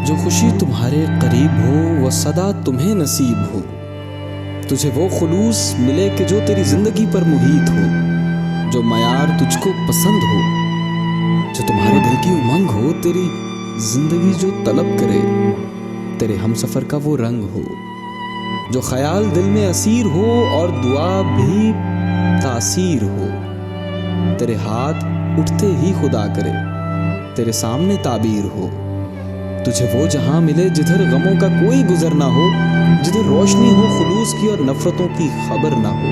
जो खुशी तुम्हारे करीब हो वो सदा तुम्हें नसीब हो। तुझे वो खुलूस मिले कि जो तेरी जिंदगी पर मुहीत हो, जो मयार तुझको पसंद हो, जो तुम्हारे दिल की उमंग हो, तेरी जिंदगी जो तलब करे, तेरे हमसफर का वो रंग हो, जो ख्याल दिल में असीर हो और दुआ भी तासीर हो, तेरे हाथ उठते ही खुदा करे, तेरे सामने ताबीर हो। तुझे वो जहां मिले जिधर गमों का कोई गुजर ना हो, जिधर रोशनी हो खुलूस की और नफरतों की खबर ना हो।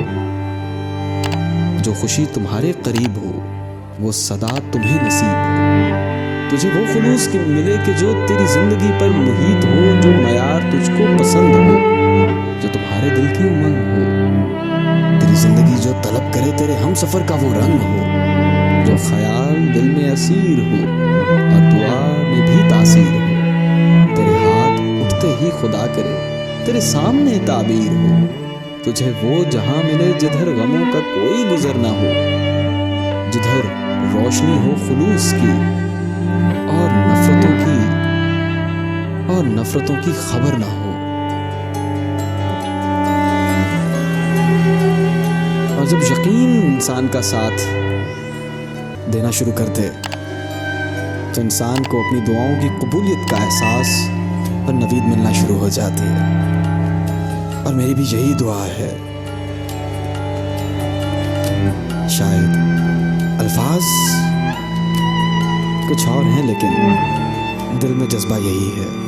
जो खुशी तुम्हारे करीब हो वो सदा तुम्हें नसीब हो। तुझे वो खुलूस की मिले कि जो तेरी जिंदगी पर मुहीत हो, जो मयार तुझको पसंद हो, जो तुम्हारे दिल की उमंग हो, तेरी जिंदगी जो तलब करे, तेरे हम सफर का वो रंग हो, जो ख्याल दिल में असीर हो और दुआ में भी तासीर हो, तेरे हाथ उठते ही खुदा करे, तेरे सामने ताबीर हो। तुझे वो जहां मिले जिधर गमों का कोई गुजर ना हो, जिधर रोशनी हो खुलूस की और नफरतों की खबर ना हो। और जब यकीन इंसान का साथ देना शुरू कर दे तो इंसान को अपनी दुआओं की कबूलियत का एहसास और नवीद मिलना शुरू हो जाती है। और मेरी भी यही दुआ है। शायद अल्फाज कुछ और हैं लेकिन दिल में जज्बा यही है।